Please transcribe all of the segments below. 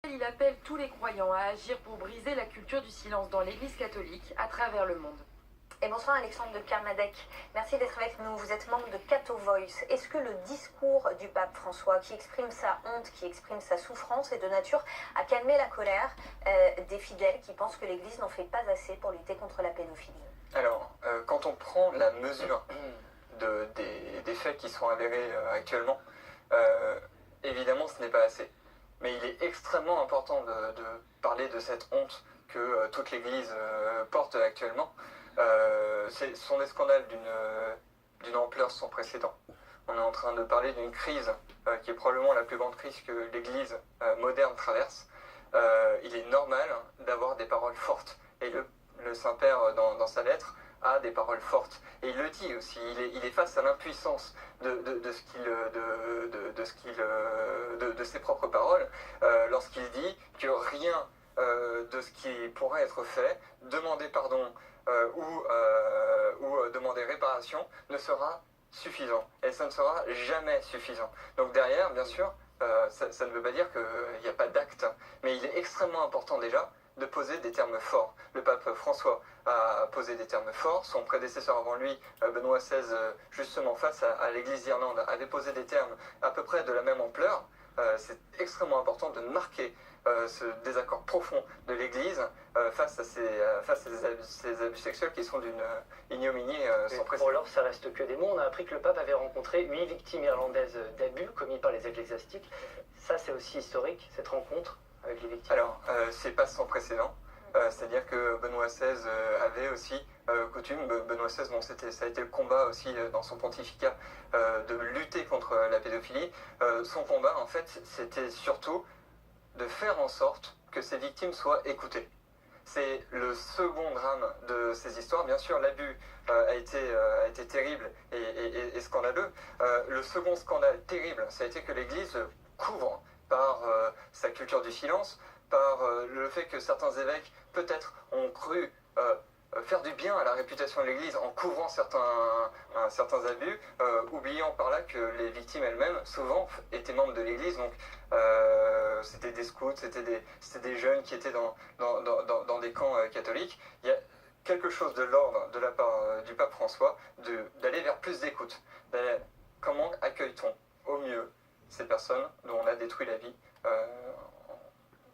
Il appelle tous les croyants à agir pour briser la culture du silence dans l'Église catholique à travers le monde. Et bonsoir Alexandre de Kermadec. Merci d'être avec nous. Vous êtes membre de Catho Voice. Est-ce que le discours du pape François, qui exprime sa honte, qui exprime sa souffrance, est de nature à calmer la colère des fidèles qui pensent que l'Église n'en fait pas assez pour lutter contre la pédophilie? Alors, quand on prend la mesure des faits qui sont avérés actuellement, évidemment ce n'est pas assez. Mais il est extrêmement important de parler de cette honte que toute l'Église porte actuellement. Ce sont des scandales d'une ampleur sans précédent. On est en train de parler d'une crise qui est probablement la plus grande crise que l'Église moderne traverse. Il est normal d'avoir des paroles fortes. Et le Saint-Père, dans sa lettre, a des paroles fortes. Et il le dit aussi, il est face à l'impuissance de ses propres paroles lorsqu'il dit que rien de ce qui pourrait être fait, demander pardon ou demander réparation ne sera suffisant. Et ça ne sera jamais suffisant. Donc derrière, bien sûr, ça ne veut pas dire qu'il n'y a pas d'acte, mais il est extrêmement important déjà de poser des termes forts. Le pape François a posé des termes forts, son prédécesseur avant lui, Benoît XVI, justement face à l'Église d'Irlande, avait posé des termes à peu près de la même ampleur. C'est extrêmement important de marquer ce désaccord profond de l'Église face à ces abus sexuels qui sont d'une ignominie sans précédent. Pour l'heure, ça reste que des mots. On a appris que le pape avait rencontré 8 victimes irlandaises d'abus commis par les ecclésiastiques. Ça, c'est aussi historique, cette rencontre avec les victimes. Alors, c'est pas sans précédent. C'est-à-dire que Benoît XVI avait aussi coutume, Benoît XVI, bon, ça a été le combat aussi dans son pontificat de lutter contre la pédophilie. Son combat, en fait, c'était surtout de faire en sorte que ces victimes soient écoutées. C'est le second drame de ces histoires. Bien sûr, l'abus a été terrible et scandaleux. Le second scandale terrible, ça a été que l'Église couvre par sa culture du silence, par le fait que certains évêques, peut-être, ont cru faire du bien à la réputation de l'Église en couvrant certains abus, oubliant par là que les victimes elles-mêmes, souvent, étaient membres de l'Église. Donc, c'était des scouts, c'était des jeunes qui étaient dans des camps catholiques. Il y a quelque chose de l'ordre de la part du pape François d'aller vers plus d'écoute. Comment accueille-t-on au mieux ces personnes dont on a détruit la vie?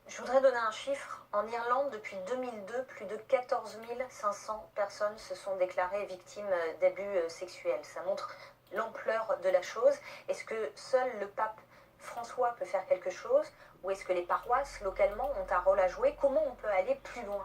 Je voudrais donner un chiffre. En Irlande, depuis 2002, plus de 14 500 personnes se sont déclarées victimes d'abus sexuels. Ça montre l'ampleur de la chose. Est-ce que seul le pape François peut faire quelque chose, ou est-ce que les paroisses localement ont un rôle à jouer? Comment on peut aller plus loin?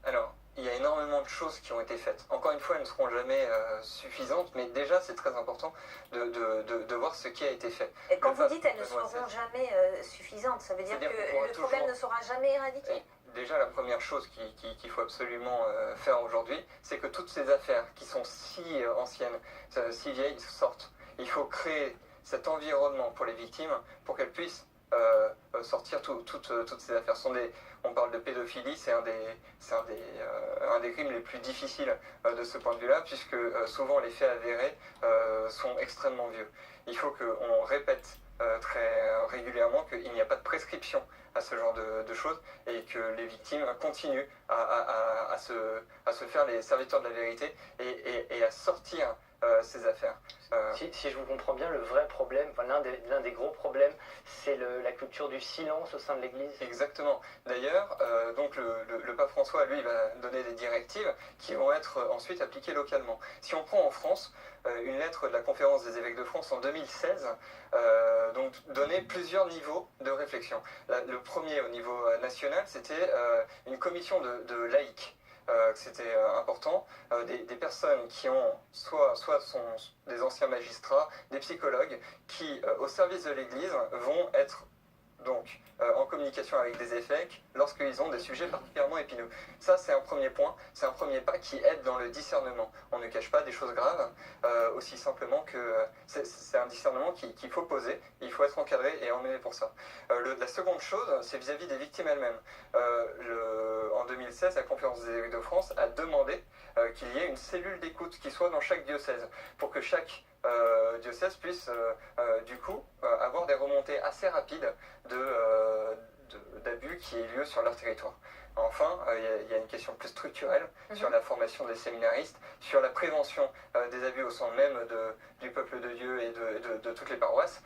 Alors, il y a énormément de choses qui ont été faites. Encore une fois, elles ne seront jamais suffisantes, mais déjà, c'est très important de voir ce qui a été fait. Et quand vous dites elles ne seront jamais suffisantes, ça veut dire que le problème ne sera jamais éradiqué? Déjà, la première chose qu'il faut absolument faire aujourd'hui, c'est que toutes ces affaires qui sont si anciennes, si vieilles, sortent. Il faut créer cet environnement pour les victimes pour qu'elles puissent sortir toutes ces affaires. On parle de pédophilie, c'est un des crimes les plus difficiles de ce point de vue-là, puisque souvent les faits avérés sont extrêmement vieux. Il faut qu'on répète très régulièrement qu'il n'y a pas de prescription à ce genre de choses et que les victimes continuent à se faire les serviteurs de la vérité et à sortir ces affaires. Si je vous comprends bien, le vrai problème, enfin, l'un des gros problèmes, c'est la culture du silence au sein de l'Église. Exactement. D'ailleurs, donc le pape François, lui, va donner des directives qui vont être ensuite appliquées localement. Si on prend en France, une lettre de la Conférence des évêques de France en 2016 donc donnait plusieurs niveaux de réflexion. Le premier au niveau national, c'était une commission de laïcs. C'était important, des personnes qui ont soit sont des anciens magistrats, des psychologues, qui au service de l'Église vont être donc en communication avec des évêques lorsqu'ils ont des sujets particulièrement épineux. Ça, c'est un premier point, c'est un premier pas qui aide dans le discernement. On ne cache pas des choses graves, aussi simplement que c'est un discernement qu'il faut poser, il faut être encadré et emmené pour ça. La seconde chose, c'est vis-à-vis des victimes elles-mêmes. En 2016, la Conférence des évêques de France a demandé qu'il y ait une cellule d'écoute qui soit dans chaque diocèse, pour que chaque diocèse puisse du coup avoir des remontées assez rapides qui ait lieu sur leur territoire. Enfin, il y a une question plus structurelle sur la formation des séminaristes, sur la prévention des abus au sein même du peuple de Dieu et de toutes les paroisses.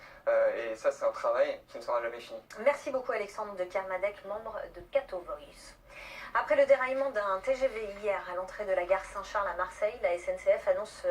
Et ça, c'est un travail qui ne sera jamais fini. Merci beaucoup Alexandre de Kermadec, membre de Cato Voice. Après le déraillement d'un TGV hier à l'entrée de la gare Saint-Charles à Marseille, la SNCF annonce